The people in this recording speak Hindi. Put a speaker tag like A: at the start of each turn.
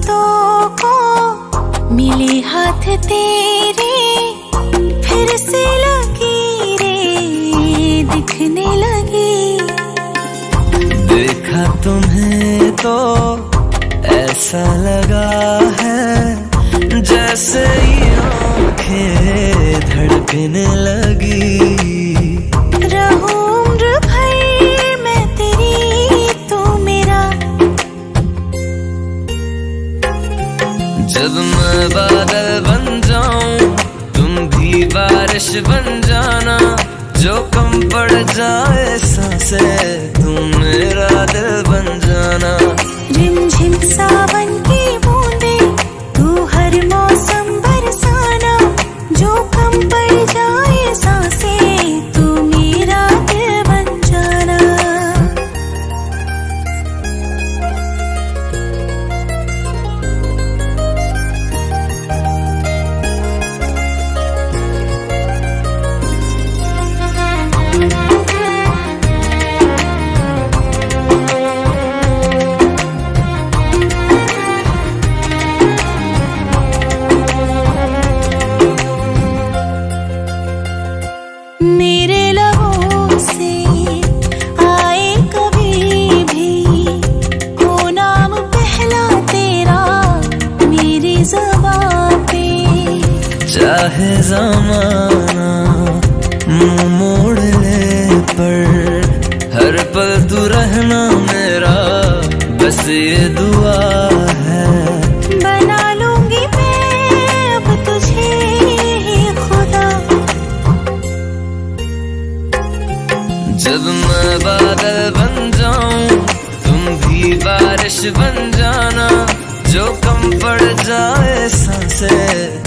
A: रातों को मिले हाथ तेरे, फिर से लकीरें दिखने लगी।
B: देखा तुम्हें तो ऐसा लगा है जैसे ये आँखें धड़कने लगी।
A: रहूं उम्र भर मैं तेरी, तू मेरा।
B: जब मैं बादल बन जाऊं तुम भी बारिश बन जाना, जो कम पड़ जाए सांसें तुम मेरा दिल बन जाना।
A: रिमझिम सावन की बूंदे तू हर मौसम बरसाना, जो कम पड़ जाए सांसें तू मेरा दिल बन जाना। मेरे लबों से आए कभी भी हो नाम पहला तेरा मेरी ज़बां पे।
B: चाहे ज़माना मुंह मोड़ ले पर हर पल तू रहना मेरा, बस ये दुआ है।
A: बना लूंगी मैं अब तुझे ही खुदा।
B: जब मैं बादल बन जाऊं तुम भी बारिश बन जाना, जो कम पड़ जाए सांसें